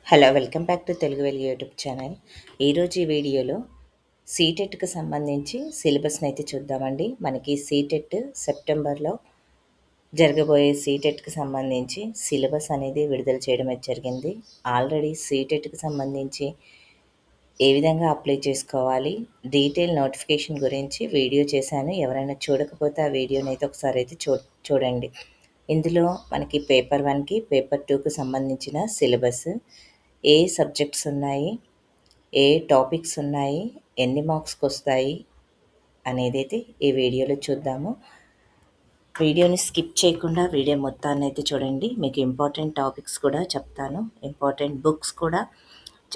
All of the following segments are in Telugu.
Hello! Welcome back to Telugu వెలుగు యూట్యూబ్ ఛానల్. ఈరోజు ఈ వీడియోలో సీటెట్‌కి సంబంధించి సిలబస్‌నైతే చూద్దామండి. మనకి సీటెట్ సెప్టెంబర్‌లో జరగబోయే సీటెట్‌కి సంబంధించి సిలబస్ అనేది విడుదల చేయడం అయితే జరిగింది. ఆల్రెడీ సీటెట్‌కి సంబంధించి ఏ విధంగా అప్లై చేసుకోవాలి, డీటెయిల్ నోటిఫికేషన్ గురించి వీడియో చేశాను. ఎవరైనా చూడకపోతే ఆ వీడియోనైతే ఒకసారైతే చూడండి. ఇందులో మనకి పేపర్ 1కి, పేపర్ 2కి సంబంధించిన సిలబస్, ఏ సబ్జెక్ట్స్ ఉన్నాయి, ఏ టాపిక్స్ ఉన్నాయి, ఎన్ని మార్క్స్‌కొస్తాయి అనేదైతే ఈ వీడియోలో చూద్దాము. వీడియోని స్కిప్ చేయకుండా వీడియో మొత్తాన్నైతే చూడండి. మీకు ఇంపార్టెంట్ టాపిక్స్ కూడా చెప్తాను. ఇంపార్టెంట్ బుక్స్ కూడా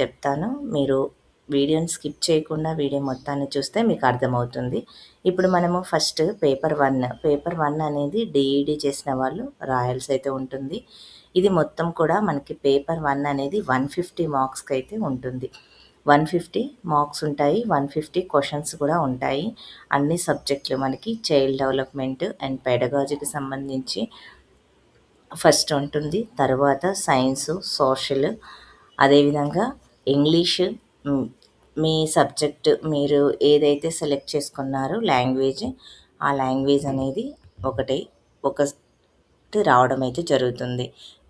చెప్తాను. మీరు వీడియోని స్కిప్ చేయకుండా వీడియో మొత్తాన్ని చూస్తే మీకు అర్థమవుతుంది. ఇప్పుడు మనము ఫస్ట్ పేపర్ 1 అనేది డీఈడీ చేసిన వాళ్ళు రాయాల్సి అయితే ఉంటుంది. ఇది మొత్తం కూడా మనకి పేపర్ 1 అనేది 150 మార్క్స్‌కి అయితే ఉంటుంది. 150 మార్క్స్ ఉంటాయి. 150 క్వెషన్స్ కూడా ఉంటాయి. అన్ని సబ్జెక్టులు మనకి చైల్డ్ డెవలప్‌మెంట్ అండ్ పెడగాజీకి సంబంధించి ఫస్ట్ ఉంటుంది. తర్వాత సైన్సు, సోషల్, అదేవిధంగా ఇంగ్లీషు, మీ సబ్జెక్ట్ మీరు ఏదైతే సెలెక్ట్ చేసుకున్నారో లాంగ్వేజ్, ఆ లాంగ్వేజ్ అనేది ఒకటి రావడం అయితే జరుగుతుంది.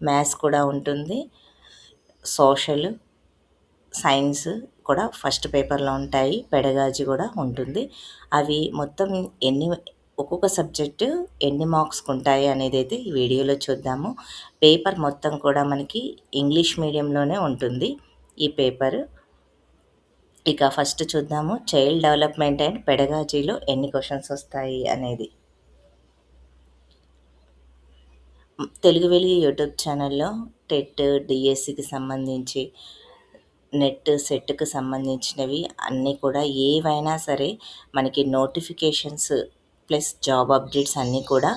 మ్యాథ్స్ కూడా ఉంటుంది. సోషల్, సైన్స్ కూడా ఫస్ట్ పేపర్లో ఉంటాయి. పెడగాజీ కూడా ఉంటుంది. అవి మొత్తం ఒక్కొక్క సబ్జెక్టు ఎన్ని మార్క్స్‌కి ఉంటాయి అనేదైతే ఈ వీడియోలో చూద్దాము. పేపర్ మొత్తం కూడా మనకి ఇంగ్లీష్ మీడియంలోనే ఉంటుంది ఈ పేపరు. ఇక ఫస్ట్ చూద్దాము చైల్డ్ డెవలప్‌మెంట్ అండ్ పెడగాజీలో ఎన్ని క్వెషన్స్ వస్తాయి అనేది. తెలుగు వెలుగు యూట్యూబ్ ఛానల్‌లో టెట్, డిఎస్సికి సంబంధించి, నెట్, సెట్‌కి సంబంధించినవి అన్నీ కూడా ఏవైనా సరే మనకి నోటిఫికేషన్స్ ప్లస్ జాబ్ అప్డేట్స్ అన్నీ కూడా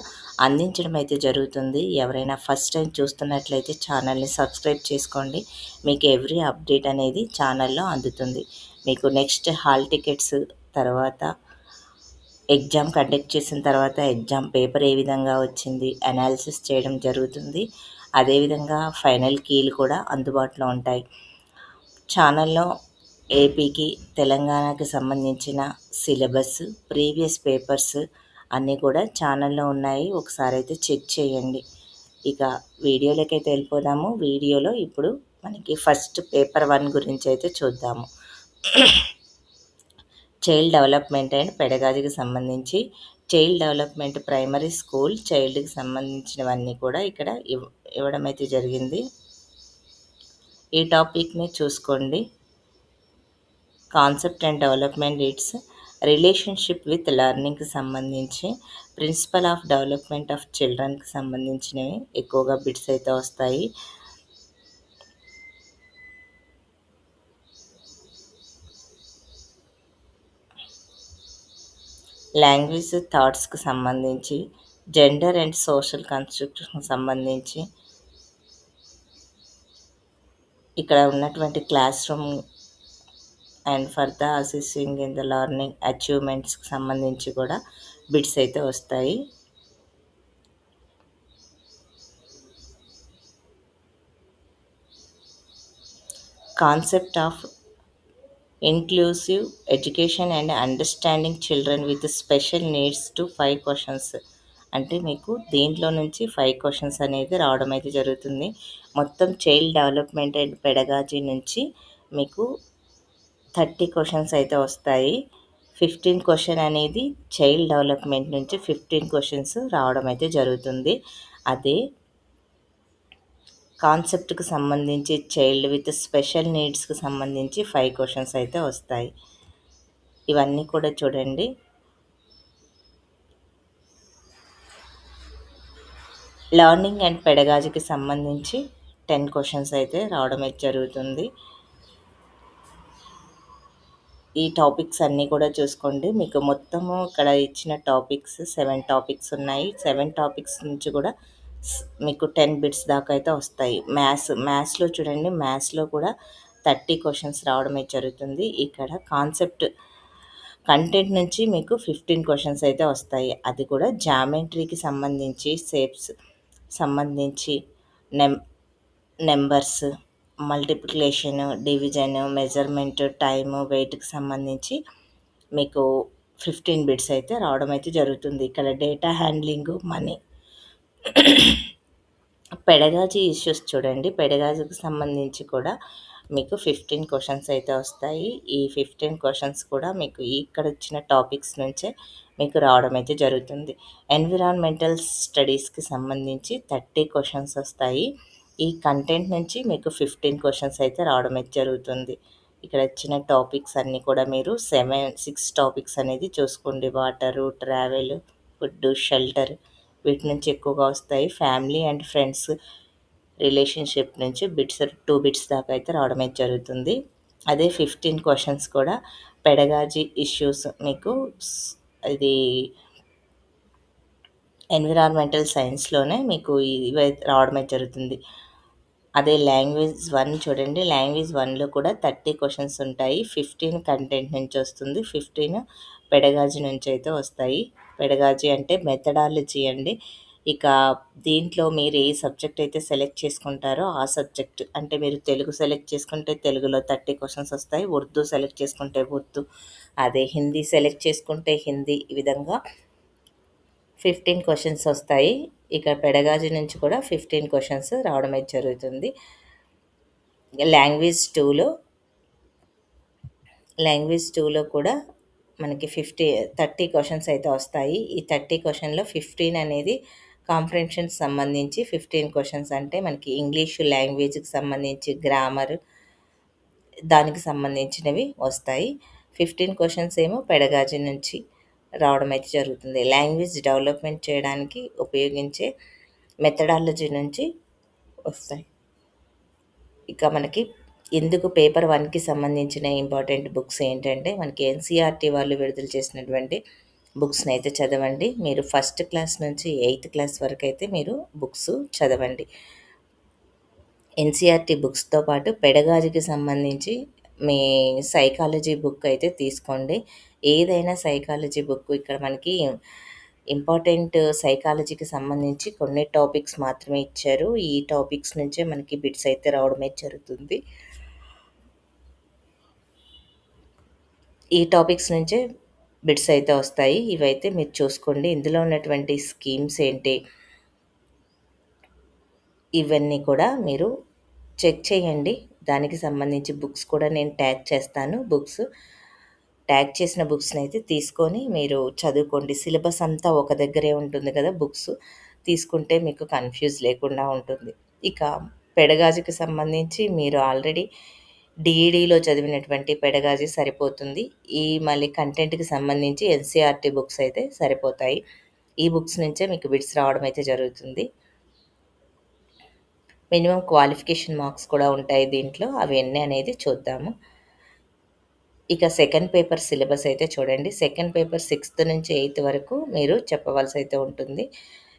అందించడం అయితే జరుగుతుంది. ఎవరైనా ఫస్ట్ టైం చూస్తున్నట్లయితే ఛానల్ని సబ్స్క్రైబ్ చేసుకోండి. మీకు ఎవ్రీ అప్డేట్ అనేది ఛానల్లో అందుతుంది. మీకు నెక్స్ట్ హాల్ టికెట్స్, తర్వాత ఎగ్జామ్ కండక్ట్ చేసిన తర్వాత ఎగ్జామ్ పేపర్ ఏ విధంగా వచ్చింది అనాలిసిస్ చేయడం జరుగుతుంది. అదేవిధంగా ఫైనల్ కీలు కూడా అందుబాటులో ఉంటాయి. ఛానల్లో ఏపీకి, తెలంగాణకి సంబంధించిన సిలబస్, ప్రీవియస్ పేపర్స్ అన్నీ కూడా ఛానల్లో ఉన్నాయి. ఒకసారి అయితే చెక్ చేయండి. ఇక వీడియోలోకైతే వెళ్ళిపోదాము. వీడియోలో ఇప్పుడు మనకి ఫస్ట్ పేపర్ 1 గురించి అయితే చూద్దాము. చైల్డ్ డెవలప్‌మెంట్ అండ్ పెడగాజీకి సంబంధించి చైల్డ్ డెవలప్‌మెంట్ ప్రైమరీ స్కూల్ చైల్డ్‌కి సంబంధించినవన్నీ కూడా ఇక్కడ ఇవ్వడం అయితే జరిగింది. ఈ టాపిక్‌ని చూసుకోండి. Concept and development its relationship with లెర్నింగ్‌కి సంబంధించి, ప్రిన్సిపల్ ఆఫ్ డెవలప్‌మెంట్ ఆఫ్ చిల్డ్రన్‌కి సంబంధించినవి ఎక్కువగా బిట్స్ అయితే వస్తాయి. లాంగ్వేజ్ థాట్స్‌కి సంబంధించి, జెండర్ అండ్ సోషల్ కన్స్ట్రక్ట్‌కి సంబంధించి, ఇక్కడ ఉన్నటువంటి class room and for the assisting in the learning అచీవ్మెంట్స్కి సంబంధించి కూడా బిట్స్ అయితే వస్తాయి. Concept of inclusive education and understanding children with special needs to 5 questions. అంటే మీకు దీంట్లో నుంచి 5 క్వశ్చన్స్ అనేది రావడం అయితే జరుగుతుంది. మొత్తం చైల్డ్ డెవలప్‌మెంట్ అండ్ పెడగాజీ నుంచి మీకు 30 క్వశ్చన్స్ అయితే వస్తాయి. 15 క్వశ్చన్ అనేది చైల్డ్ డెవలప్‌మెంట్ నుంచి 15 క్వశ్చన్స్ రావడం అయితే జరుగుతుంది. అదే కాన్సెప్ట్‌కి సంబంధించి చైల్డ్ విత్ స్పెషల్ నీడ్స్‌కి సంబంధించి 5 క్వశ్చన్స్ అయితే వస్తాయి. ఇవన్నీ కూడా చూడండి. లెర్నింగ్ అండ్ పెడగాజీకి సంబంధించి 10 క్వశ్చన్స్ అయితే రావడం అయితే జరుగుతుంది. ఈ టాపిక్స్ అన్నీ కూడా చూసుకోండి. మీకు మొత్తము ఇక్కడ ఇచ్చిన టాపిక్స్ 7 టాపిక్స్ ఉన్నాయి. 7 టాపిక్స్ నుంచి కూడా మీకు 10 బిట్స్ దాకా అయితే వస్తాయి. మ్యాథ్స్‌లో చూడండి, మ్యాథ్స్‌లో కూడా 30 క్వశ్చన్స్ రావడం అయితే జరుగుతుంది. ఇక్కడ కాన్సెప్ట్ కంటెంట్ నుంచి మీకు 15 క్వశ్చన్స్ అయితే వస్తాయి. అది కూడా జామెట్రీకి సంబంధించి, షేప్స్ సంబంధించి, numbers, multiplication, division, measurement, time, వెయిట్‌కి సంబంధించి మీకు 15 బిట్స్ అయితే రావడం అయితే జరుగుతుంది. ఇక్కడ data handling, money, pedagogy issues చూడండి. పెడగాజీకి సంబంధించి కూడా మీకు 15 క్వెషన్స్ అయితే వస్తాయి. ఈ 15 క్వెషన్స్ కూడా మీకు ఇక్కడ ఇచ్చిన టాపిక్స్ నుంచే మీకు రావడం అయితే జరుగుతుంది. ఎన్విరాన్మెంటల్ స్టడీస్‌కి సంబంధించి 30 క్వెషన్స్ వస్తాయి. ఈ కంటెంట్ నుంచి మీకు 15 క్వెషన్స్ అయితే రావడం అయితే జరుగుతుంది. ఇక్కడ ఇచ్చిన టాపిక్స్ అన్నీ కూడా మీరు 6 టాపిక్స్ అనేది చూసుకోండి. వాటరు, ట్రావెల్, ఫుడ్డు, షెల్టర్ వీటి నుంచి ఎక్కువగా వస్తాయి. ఫ్యామిలీ అండ్ ఫ్రెండ్స్ రిలేషన్షిప్ నుంచి 2 బిట్స్ దాకా అయితే రావడం అయితే జరుగుతుంది. అదే 15 క్వెషన్స్ కూడా పెడగాజీ ఇష్యూస్ మీకు ఇది ఎన్విరాన్మెంటల్ సైన్స్‌లోనే మీకు ఇవి రావడం అయితే జరుగుతుంది. అదే లాంగ్వేజ్ 1 చూడండి. లాంగ్వేజ్ 1లో కూడా 30 క్వెషన్స్ ఉంటాయి. 15 కంటెంట్ నుంచి వస్తుంది. 15 పెడగాజీ నుంచి అయితే వస్తాయి. పెడగాజీ అంటే మెథడాలజీ అండి. ఇక దీంట్లో మీరు ఏ సబ్జెక్ట్ అయితే సెలెక్ట్ చేసుకుంటారో ఆ సబ్జెక్ట్ అంటే మీరు తెలుగు సెలెక్ట్ చేసుకుంటే తెలుగులో 30 క్వెషన్స్ వస్తాయి. ఉర్దూ సెలెక్ట్ చేసుకుంటే ఉర్దూ, అదే హిందీ సెలెక్ట్ చేసుకుంటే హిందీ, ఈ విధంగా 15 క్వెషన్స్ వస్తాయి. ఇక పెడగాజీ నుంచి కూడా 15 క్వెషన్స్ రావడం అయితే జరుగుతుంది. లాంగ్వేజ్ 2లో కూడా మనకి 30 క్వెషన్స్ అయితే వస్తాయి. ఈ 30 క్వెషన్‌లో 15 అనేది కాంప్రహెన్షన్‌కి సంబంధించి 15 క్వెషన్స్ అంటే మనకి ఇంగ్లీషు లాంగ్వేజ్‌కి సంబంధించి గ్రామర్ దానికి సంబంధించినవి వస్తాయి. 15 క్వెషన్స్ ఏమో పెడగాజీ నుంచి రావడం అయితే జరుగుతుంది. లాంగ్వేజ్ డెవలప్‌మెంట్ చేయడానికి ఉపయోగించే మెథడాలజీ నుంచి వస్తాయి. ఇక మనకి ఎందుకు పేపర్ 1కి సంబంధించిన ఇంపార్టెంట్ బుక్స్ ఏంటంటే మనకి ఎన్‌సీఈఆర్‌టీ వాళ్ళు విడుదల చేసినటువంటి బుక్స్‌ని అయితే చదవండి. మీరు ఫస్ట్ క్లాస్ నుంచి 8థ్ క్లాస్ వరకైతే మీరు బుక్స్ చదవండి. ఎన్‌సీఈఆర్‌టీ బుక్స్‌తో పాటు పెడగాజీకి సంబంధించి మీ సైకాలజీ బుక్ అయితే తీసుకోండి. ఏదైనా సైకాలజీ బుక్ ఇక్కడ మనకి ఇంపార్టెంట్ సైకాలజీకి సంబంధించి కొన్ని టాపిక్స్ మాత్రమే ఇచ్చారు. ఈ టాపిక్స్ నుంచే మనకి బిట్స్ అయితే రావడమే జరుగుతుంది. ఈ టాపిక్స్ నుంచే బిట్స్ అయితే వస్తాయి. ఇవైతే మీరు చూసుకోండి. ఇందులో ఉన్నటువంటి స్కీమ్స్ ఏంటి, ఇవన్నీ కూడా మీరు చెక్ చేయండి. దానికి సంబంధించి బుక్స్ కూడా నేను ట్యాగ్ చేసిన బుక్స్‌నైతే తీసుకొని మీరు చదువుకోండి. సిలబస్ అంతా ఒక దగ్గరే ఉంటుంది కదా! బుక్స్ తీసుకుంటే మీకు కన్‌ఫ్యూజ్ లేకుండా ఉంటుంది. ఇక పెడగాజీకి సంబంధించి మీరు ఆల్రెడీ డీఈడీలో చదివినటువంటి పెడగాజీ సరిపోతుంది. మళ్ళీ కంటెంట్‌కి సంబంధించి ఎన్‌సీఈఆర్‌టీ బుక్స్ అయితే సరిపోతాయి. ఈ బుక్స్ నుంచే మీకు బిట్స్ రావడం అయితే జరుగుతుంది. మినిమమ్ క్వాలిఫికేషన్ మార్క్స్ కూడా ఉంటాయి దీంట్లో. అవి ఎన్ని అనేది చూద్దాము. ఇక సెకండ్ పేపర్ సిలబస్ అయితే చూడండి. సెకండ్ పేపర్ 6థ్ నుంచి 8థ్ వరకు మీరు చెప్పవలసి అయితే ఉంటుంది.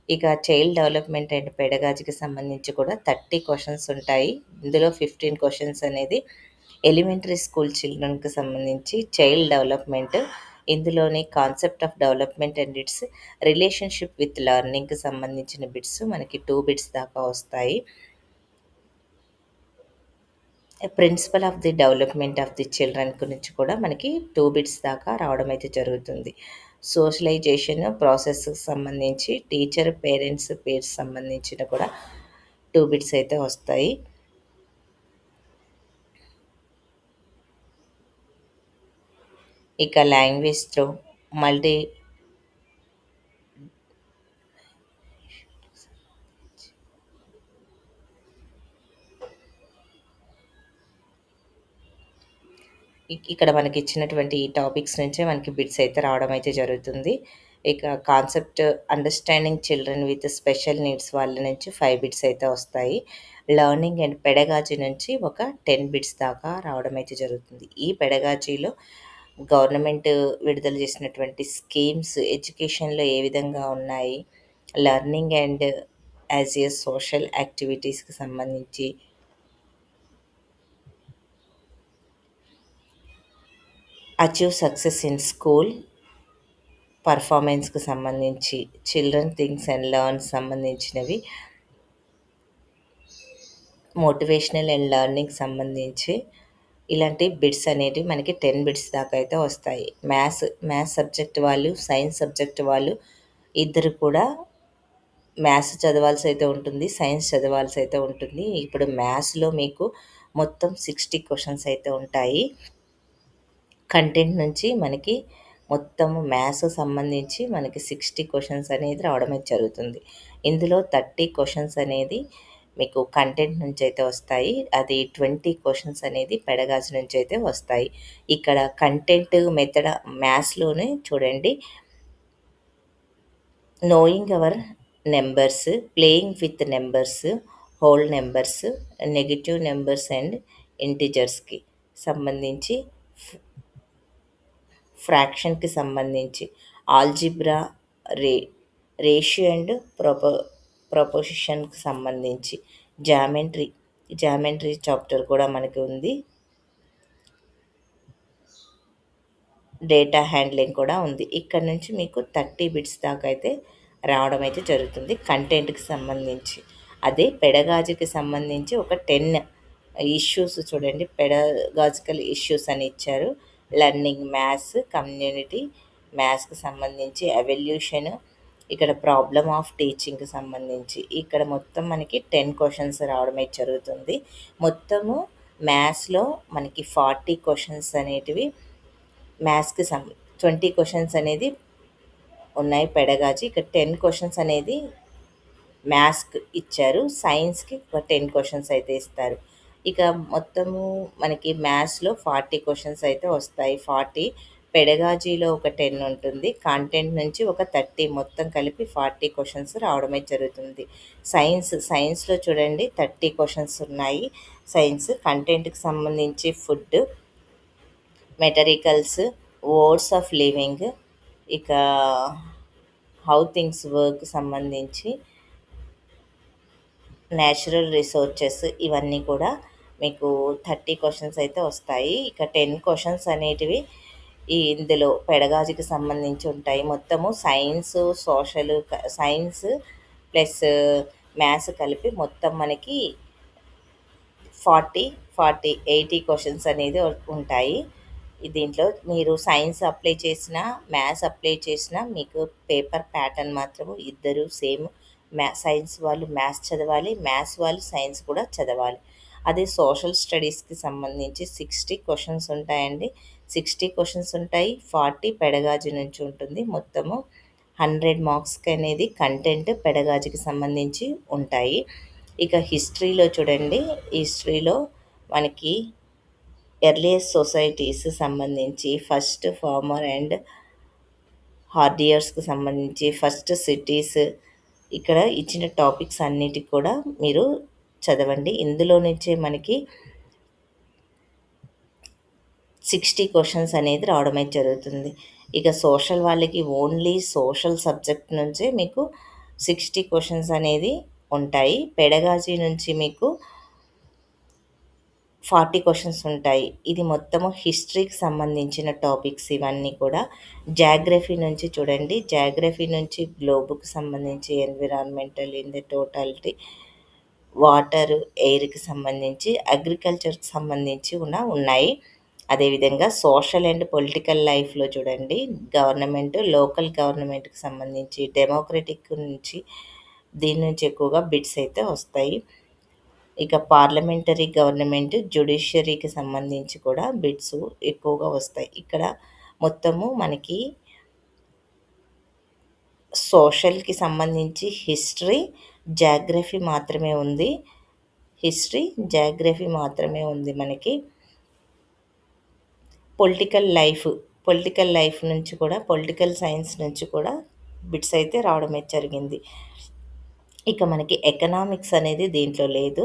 ఇక చైల్డ్ డెవలప్‌మెంట్ అండ్ పెడగాజీకి సంబంధించి కూడా 30 క్వెషన్స్ ఉంటాయి. ఇందులో 15 క్వెషన్స్ అనేది ఎలిమెంటరీ స్కూల్ చిల్డ్రన్‌కి సంబంధించి చైల్డ్ డెవలప్‌మెంట్, ఇందులోని concept of development and its relationship with లెర్నింగ్‌కి సంబంధించిన బిట్స్ మనకి 2 బిట్స్ దాకా వస్తాయి. Principle of the development of the children గురించి కూడా మనకి 2 బిట్స్ దాకా రావడం అయితే జరుగుతుంది. సోషలైజేషన్ ప్రాసెస్‌కి సంబంధించి టీచర్, పేరెంట్స్ పేర్స్ సంబంధించిన కూడా 2 బిట్స్ అయితే వస్తాయి. ఇక లాంగ్వేజ్‌లో మల్టీ ఇక్కడ మనకి ఇచ్చినటువంటి ఈ టాపిక్స్ నుంచే మనకి బిట్స్ అయితే రావడం అయితే జరుగుతుంది. ఇక concept understanding children with special needs వాళ్ళ నుంచి 5 బిట్స్ అయితే వస్తాయి. లెర్నింగ్ అండ్ పెడగాజీ నుంచి ఒక 10 బిట్స్ దాకా రావడం అయితే జరుగుతుంది. ఈ పెడగాజీలో గవర్నమెంట్ విడుదల చేసినటువంటి స్కీమ్స్ ఎడ్యుకేషన్‌లో ఏ విధంగా ఉన్నాయి, learning and as a social యాక్టివిటీస్‌కి సంబంధించి, అచీవ్ సక్సెస్ ఇన్ స్కూల్ పర్ఫార్మెన్స్‌కి సంబంధించి, చిల్డ్రన్ థింక్స్ అండ్ లెర్న్ సంబంధించినవి, మోటివేషనల్ అండ్ లెర్నింగ్ సంబంధించి ఇలాంటి బిట్స్ అనేటివి మనకి 10 బిట్స్ దాకా అయితే వస్తాయి. మ్యాథ్స్ సబ్జెక్ట్ వాళ్ళు, సైన్స్ సబ్జెక్ట్ వాళ్ళు ఇద్దరు కూడా మ్యాథ్స్ చదవాల్సి అయితే ఉంటుంది. సైన్స్ చదవాల్సి అయితే ఉంటుంది. ఇప్పుడు మ్యాథ్స్‌లో మీకు మొత్తం 60 క్వెషన్స్ అయితే ఉంటాయి. కంటెంట్ నుంచి మనకి మొత్తము మ్యాథ్స్ సంబంధించి మనకి 60 క్వెషన్స్ అనేది రావడమే జరుగుతుంది. ఇందులో 30 క్వెషన్స్ అనేది మీకు కంటెంట్ నుంచయితే వస్తాయి. అది 20 క్వెషన్స్ అనేది పెడగాజ్ నుంచయితే వస్తాయి. ఇక్కడ కంటెంట్ మెథడ్ మ్యాథ్స్‌లోనే చూడండి, knowing our numbers, playing with numbers, whole numbers, negative numbers and ఇంటిజర్స్‌కి సంబంధించి, ఫ్రాక్షన్‌కి సంబంధించి, ఆల్జీబ్రా, రే రేషియో అండ్ ప్రొపోజిషన్‌కి సంబంధించి, జామెంట్రీ జామెంట్రీ చాప్టర్ కూడా మనకి ఉంది. డేటా హ్యాండ్లింగ్ కూడా ఉంది. ఇక్కడ నుంచి మీకు 30 బిట్స్ దాకా అయితే రావడం అయితే జరుగుతుంది కంటెంట్‌కి సంబంధించి. అదే పెడగాజీకి సంబంధించి ఒక 10 ఇష్యూస్ చూడండి. పెడగాజికల్ ఇష్యూస్ అని ఇచ్చారు. లెర్నింగ్ మ్యాథ్స్, కమ్యూనిటీ, మ్యాథ్స్‌కి సంబంధించి ఎవల్యూషన్, ఇక్కడ ప్రాబ్లమ్ ఆఫ్ టీచింగ్‌కి సంబంధించి ఇక్కడ మొత్తం మనకి 10 క్వెషన్స్ రావడమే జరుగుతుంది. మొత్తము మ్యాథ్స్‌లో మనకి 40 క్వెషన్స్ అనేటివి, మ్యాథ్స్‌కి 20 క్వెషన్స్ అనేది ఉన్నాయి పెడగాజీ. ఇక్కడ 10 క్వెషన్స్ అనేది మ్యాథ్స్‌కి ఇచ్చారు. సైన్స్‌కి ఒక 10 క్వెషన్స్ అయితే ఇస్తారు. ఇక మొత్తము మనకి మ్యాథ్స్‌లో 40 క్వెషన్స్ అయితే వస్తాయి. 40 పెడగాజీలో ఒక 10 ఉంటుంది. కంటెంట్ నుంచి ఒక 30, మొత్తం కలిపి 40 క్వెషన్స్ రావడమే జరుగుతుంది. సైన్స్‌లో చూడండి 30 క్వెషన్స్ ఉన్నాయి. సైన్స్ కంటెంట్‌కి సంబంధించి ఫుడ్, మెటరికల్స్, వర్డ్స్ ఆఫ్ లివింగ్, ఇక హౌ థింగ్స్ వర్క్ సంబంధించి, న్యాచురల్ రిసోర్సెస్, ఇవన్నీ కూడా మీకు 30 క్వెషన్స్ అయితే వస్తాయి. ఇక 10 క్వెషన్స్ అనేటివి ఇందులో పెడగాజీకి సంబంధించి ఉంటాయి. మొత్తము సైన్స్ ప్లస్ మ్యాథ్స్ కలిపి మొత్తం మనకి 80 క్వెషన్స్ అనేది ఉంటాయి. దీంట్లో మీరు సైన్స్ అప్లై చేసినా, మ్యాథ్స్ అప్లై చేసినా మీకు పేపర్ ప్యాటర్న్ మాత్రము ఇద్దరు సేమ్. సైన్స్ వాళ్ళు మ్యాథ్స్ చదవాలి, మ్యాథ్స్ వాళ్ళు సైన్స్ కూడా చదవాలి. అదే సోషల్ స్టడీస్‌కి సంబంధించి 60 క్వెషన్స్ ఉంటాయండి. 60 క్వెషన్స్ ఉంటాయి. 40 పెడగాజీ నుంచి ఉంటుంది. మొత్తము 100 మార్క్స్‌కి అనేది కంటెంట్ పెడగాజీకి సంబంధించి ఉంటాయి. ఇక హిస్టరీలో చూడండి, హిస్టరీలో మనకి ఎర్లియస్ట్ సొసైటీస్ సంబంధించి, ఫస్ట్ ఫార్మర్ అండ్ హార్డియర్స్‌కి సంబంధించి, ఫస్ట్ సిటీస్, ఇక్కడ ఇచ్చిన టాపిక్స్ అన్నిటికి కూడా మీరు చదవండి. ఇందులో నుంచే మనకి 60 క్వెషన్స్ అనేది రావడమే జరుగుతుంది. ఇక సోషల్ వాళ్ళకి ఓన్లీ సోషల్ సబ్జెక్ట్ నుంచే మీకు 60 క్వెషన్స్ అనేది ఉంటాయి. పెడగాజీ నుంచి మీకు 40 క్వెషన్స్ ఉంటాయి. ఇది మొత్తము హిస్టరీకి సంబంధించిన టాపిక్స్ ఇవన్నీ కూడా. జాగ్రఫీ నుంచి చూడండి, జాగ్రఫీ నుంచి గ్లోబ్‌కి సంబంధించి, environmental in the totality, water, ఎయిర్‌కి సంబంధించి, అగ్రికల్చర్‌కి సంబంధించి ఉన్నాయి. అదేవిధంగా సోషల్ అండ్ పొలిటికల్ లైఫ్‌లో చూడండి, లోకల్ గవర్నమెంట్‌కి సంబంధించి, డెమోక్రటిక్ నుంచి, దీని నుంచి ఎక్కువగా బిట్స్ అయితే వస్తాయి. ఇక పార్లమెంటరీ గవర్నమెంట్, జ్యుడిషియరీకి సంబంధించి కూడా బిట్స్ ఎక్కువగా వస్తాయి. ఇక్కడ మొత్తము మనకి సోషల్‌కి సంబంధించి జాగ్రఫీ మాత్రమే ఉంది. జాగ్రఫీ మాత్రమే ఉంది మనకి. పొలిటికల్ లైఫ్ నుంచి కూడా, పొలిటికల్ సైన్స్ నుంచి కూడా బిట్స్ అయితే రావడమే జరిగింది. ఇక మనకి ఎకనామిక్స్ అనేది దీంట్లో లేదు.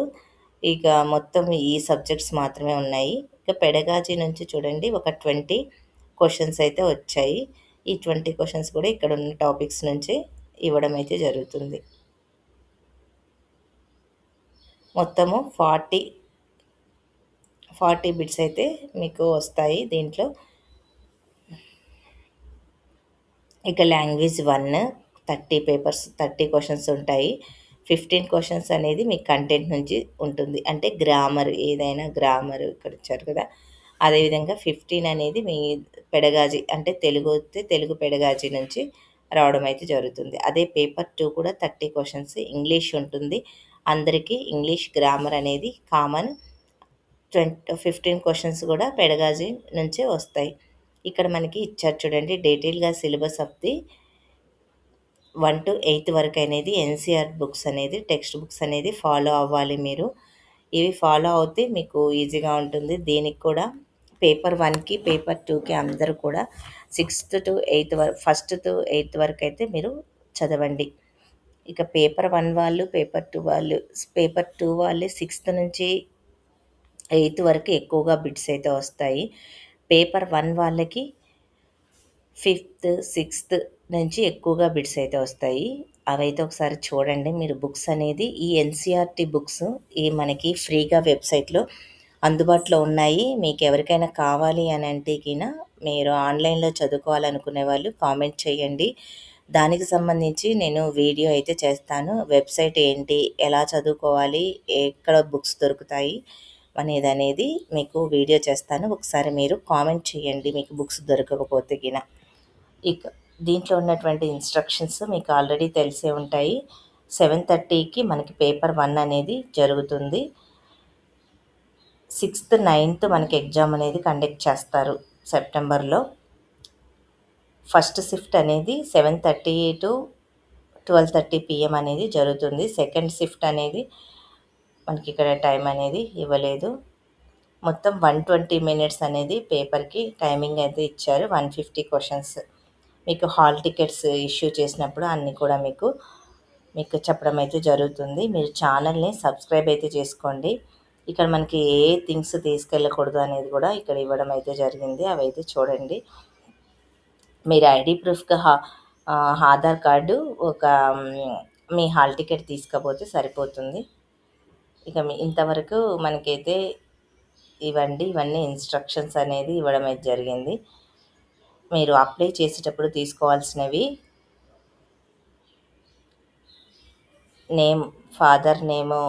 ఇక మొత్తం ఈ సబ్జెక్ట్స్ మాత్రమే ఉన్నాయి. ఇక పెడగాజీ నుంచి చూడండి ఒక 20 క్వెషన్స్ అయితే వచ్చాయి. ఈ 20 క్వెషన్స్ కూడా ఇక్కడ ఉన్న టాపిక్స్ నుంచి ఇవ్వడం అయితే జరుగుతుంది. మొత్తము 40 బిట్స్ అయితే మీకు వస్తాయి దీంట్లో. ఇక లాంగ్వేజ్ 1 30 క్వెషన్స్ ఉంటాయి. 15 క్వెషన్స్ అనేది మీ కంటెంట్ నుంచి ఉంటుంది. అంటే గ్రామర్ ఏదైనా గ్రామర్ ఇక్కడ ఇచ్చారు కదా! అదేవిధంగా 15 అనేది మీ పెడగాజీ అంటే తెలుగు వస్తే తెలుగు పెడగాజీ నుంచి రావడం అయితే జరుగుతుంది. అదే పేపర్ 2 కూడా 30 క్వెషన్స్ ఇంగ్లీష్ ఉంటుంది. అందరికీ ఇంగ్లీష్ గ్రామర్ అనేది కామన్. 15 క్వెషన్స్ కూడా పెడగాజీ నుంచే వస్తాయి. ఇక్కడ మనకి ఇచ్చారు చూడండి డీటెయిల్‌గా సిలబస్ ఆఫ్ ది 1-8 వరకు అనేది ఎన్‌సీఈఆర్ బుక్స్ అనేది టెక్స్ట్ బుక్స్ అనేది ఫాలో అవ్వాలి మీరు. ఇవి ఫాలో అవుతే మీకు ఈజీగా ఉంటుంది. దీనికి కూడా పేపర్ 1కి, పేపర్ 2కి అందరూ కూడా 6-8 1st-8th వరకు అయితే మీరు చదవండి. ఇక పేపర్ 1 వాళ్ళు, పేపర్ 2 వాళ్ళే 6th నుంచి 8th వరకు ఎక్కువగా బిట్స్ అయితే వస్తాయి. పేపర్ 1 వాళ్ళకి 5th, 6th నుంచి ఎక్కువగా బిట్స్ అయితే వస్తాయి. అవైతే ఒకసారి చూడండి. మీరు బుక్స్ అనేది ఈ ఎన్‌సీఈఆర్‌టీ బుక్స్ మనకి ఫ్రీగా వెబ్‌సైట్‌లో అందుబాటులో ఉన్నాయి. మీకు ఎవరికైనా కావాలి అని అంటే మీరు ఆన్‌లైన్‌లో చదువుకోవాలనుకునే వాళ్ళు కామెంట్ చేయండి. దానికి సంబంధించి నేను వీడియో అయితే చేస్తాను. వెబ్‌సైట్ ఏంటి, ఎలా చదువుకోవాలి, ఎక్కడ బుక్స్ దొరుకుతాయి అనేది మీకు వీడియో చేస్తాను. ఒకసారి మీరు కామెంట్ చేయండి మీకు బుక్స్ దొరకకపోతే ఇక దీంట్లో ఉన్నటువంటి ఇన్స్ట్రక్షన్స్ మీకు ఆల్రెడీ తెలిసే ఉంటాయి. 7:30కి మనకి పేపర్ 1 అనేది జరుగుతుంది. 6th, 9th మనకి ఎగ్జామ్ అనేది కండక్ట్ చేస్తారు సెప్టెంబర్లో. ఫస్ట్ షిఫ్ట్ అనేది 7:30 to 12:30 PM అనేది జరుగుతుంది. సెకండ్ షిఫ్ట్ అనేది మనకి ఇక్కడ టైం అనేది ఇవ్వలేదు. మొత్తం 120 మినిట్స్ అనేది పేపర్‌కి టైమింగ్ అయితే ఇచ్చారు. 150 క్వెషన్స్. మీకు హాల్ టికెట్స్ ఇష్యూ చేసినప్పుడు అన్నీ కూడా మీకు చెప్పడం అయితే జరుగుతుంది. మీరు ఛానల్‌ని సబ్స్క్రైబ్ అయితే చేసుకోండి. ఇక్కడ మనకి ఏ థింగ్స్ తీసుకెళ్ళకూడదు అనేది కూడా ఇక్కడ ఇవ్వడం అయితే జరిగింది. అవైతే చూడండి. మీరు ఐడీ ప్రూఫ్‌గా ఆధార్ కార్డు, మీ హాల్ టికెట్ తీసుకపోతే సరిపోతుంది. ఇక ఇంతవరకు మనకైతే ఇవన్నీ ఇన్స్ట్రక్షన్స్ అనేది ఇవ్వడం అయితే జరిగింది. మీరు అప్లై చేసేటప్పుడు తీసుకోవాల్సినవి నేమ్, ఫాదర్ నేము,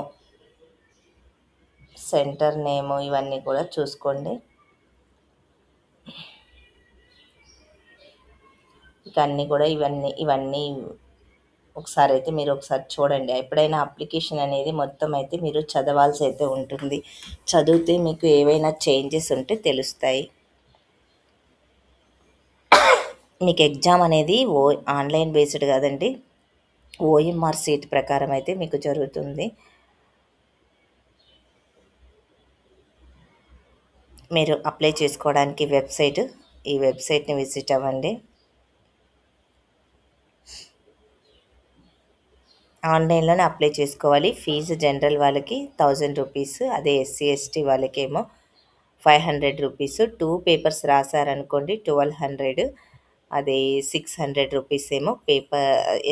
సెంటర్ నేము ఇవన్నీ కూడా చూసుకోండి. ఇక అన్నీ కూడా ఇవన్నీ ఒకసారి అయితే మీరు ఒకసారి చూడండి. ఎప్పుడైనా అప్లికేషన్ అనేది మొత్తం అయితే మీరు చదవాల్సి అయితే ఉంటుంది. చదివితే మీకు ఏవైనా చేంజెస్ ఉంటే తెలుస్తాయి. మీకు ఎగ్జామ్ అనేది ఆన్లైన్ బేస్డ్ కాదండి, ఓఎంఆర్ సీట్ ప్రకారం అయితే మీకు జరుగుతుంది. మీరు అప్లై చేసుకోవడానికి ఈ వెబ్సైట్ని విజిట్ అవ్వండి. ఆన్లైన్లోనే అప్లై చేసుకోవాలి. ఫీజు జనరల్ వాళ్ళకి 1000 రూపీస్, అదే ఎస్సీ ఎస్టీ వాళ్ళకేమో 500 రూపీస్. 2 పేపర్స్ రాశారనుకోండి 1200, అదే 600 రూపీస్ ఏమో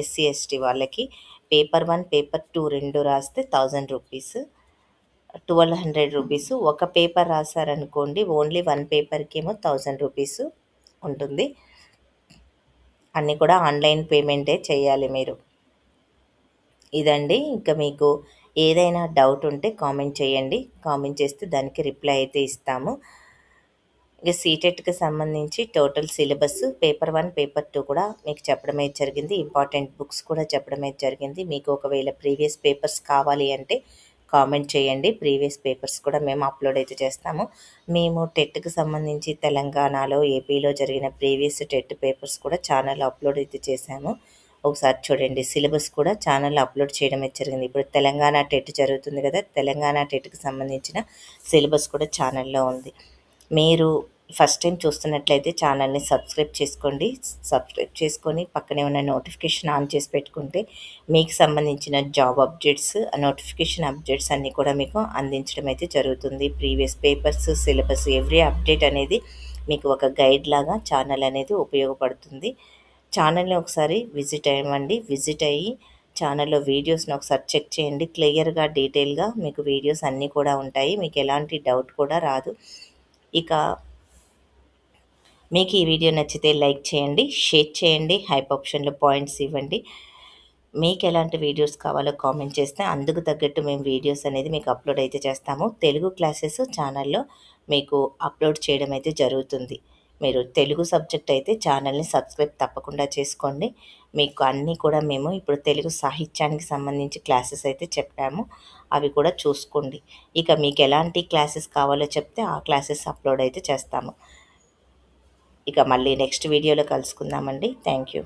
ఎస్సీ ఎస్టీ వాళ్ళకి. పేపర్ 1, పేపర్ 2 2 రాస్తే 1000 రూపీస్, 1200 రూపీస్. ఒక పేపర్ రాశారనుకోండి ఓన్లీ 1 పేపర్కి ఏమో 1000 రూపీస్ ఉంటుంది. అన్నీ కూడా ఆన్లైన్ పేమెంటే చేయాలి మీరు. ఇదండి. ఇంకా మీకు ఏదైనా డౌట్ ఉంటే కామెంట్ చేయండి. కామెంట్ చేస్తే దానికి రిప్లై అయితే ఇస్తాము. ఇక సీటెట్‌కి సంబంధించి టోటల్ సిలబస్ పేపర్ 1, పేపర్ 2 కూడా మీకు చెప్పడం అయితే జరిగింది. ఇంపార్టెంట్ బుక్స్ కూడా చెప్పడం అయితే జరిగింది. మీకు ఒకవేళ ప్రీవియస్ పేపర్స్ కావాలి అంటే కామెంట్ చేయండి. ప్రీవియస్ పేపర్స్ కూడా మేము అప్లోడ్ అయితే చేస్తాము. మేము టెట్‌కి సంబంధించి తెలంగాణలో, ఏపీలో జరిగిన ప్రీవియస్ టెట్ పేపర్స్ కూడా ఛానల్లో అప్లోడ్ అయితే చేశాము. ఒకసారి చూడండి. సిలబస్ కూడా ఛానల్లో అప్లోడ్ చేయడం అయితే జరిగింది. ఇప్పుడు తెలంగాణ టెట్ జరుగుతుంది కదా! తెలంగాణ టెట్‌కి సంబంధించిన సిలబస్ కూడా ఛానల్లో ఉంది. మీరు ఫస్ట్ టైం చూస్తున్నట్లయితే ఛానల్ని సబ్స్క్రైబ్ చేసుకోండి. సబ్స్క్రైబ్ చేసుకొని పక్కనే ఉన్న నోటిఫికేషన్ ఆన్ చేసి పెట్టుకుంటే మీకు సంబంధించిన జాబ్ అప్డేట్స్, నోటిఫికేషన్ అప్డేట్స్ అన్నీ కూడా మీకు అందించడం అయితే జరుగుతుంది. Previous papers, syllabus every update అనేది మీకు ఒక గైడ్ లాగా ఛానల్ అనేది ఉపయోగపడుతుంది. ఛానల్ని ఒకసారి విజిట్ అవ్వండి. విజిట్ అయ్యి ఛానల్లో వీడియోస్ని ఒకసారి చెక్ చేయండి. క్లియర్గా, డీటెయిల్గా మీకు వీడియోస్ అన్నీ కూడా ఉంటాయి. మీకు ఎలాంటి డౌట్ కూడా రాదు. ఇక మీకు ఈ వీడియో నచ్చితే లైక్ చేయండి, షేర్ చేయండి, హైప్ ఆప్షన్లో పాయింట్స్ ఇవ్వండి. మీకు ఎలాంటి వీడియోస్ కావాలో కామెంట్ చేస్తే అందుకు తగ్గట్టు మేము వీడియోస్ అనేది మీకు అప్లోడ్ అయితే చేస్తాము. తెలుగు క్లాసెస్ ఛానల్లో మీకు అప్లోడ్ చేయడం అయితే జరుగుతుంది. మీరు తెలుగు సబ్జెక్ట్ అయితే ఛానల్ని సబ్స్క్రైబ్ తప్పకుండా చేసుకోండి. మీకు అన్నీ కూడా మేము ఇప్పుడు తెలుగు సాహిత్యానికి సంబంధించి క్లాసెస్ అయితే చెప్పాము, అవి కూడా చూసుకోండి. ఇక మీకు ఎలాంటి క్లాసెస్ కావాలో చెప్తే ఆ క్లాసెస్ అప్లోడ్ అయితే చేస్తాము. ఇక మళ్ళీ నెక్స్ట్ వీడియోలో కలుసుకుందామండి. Thank you.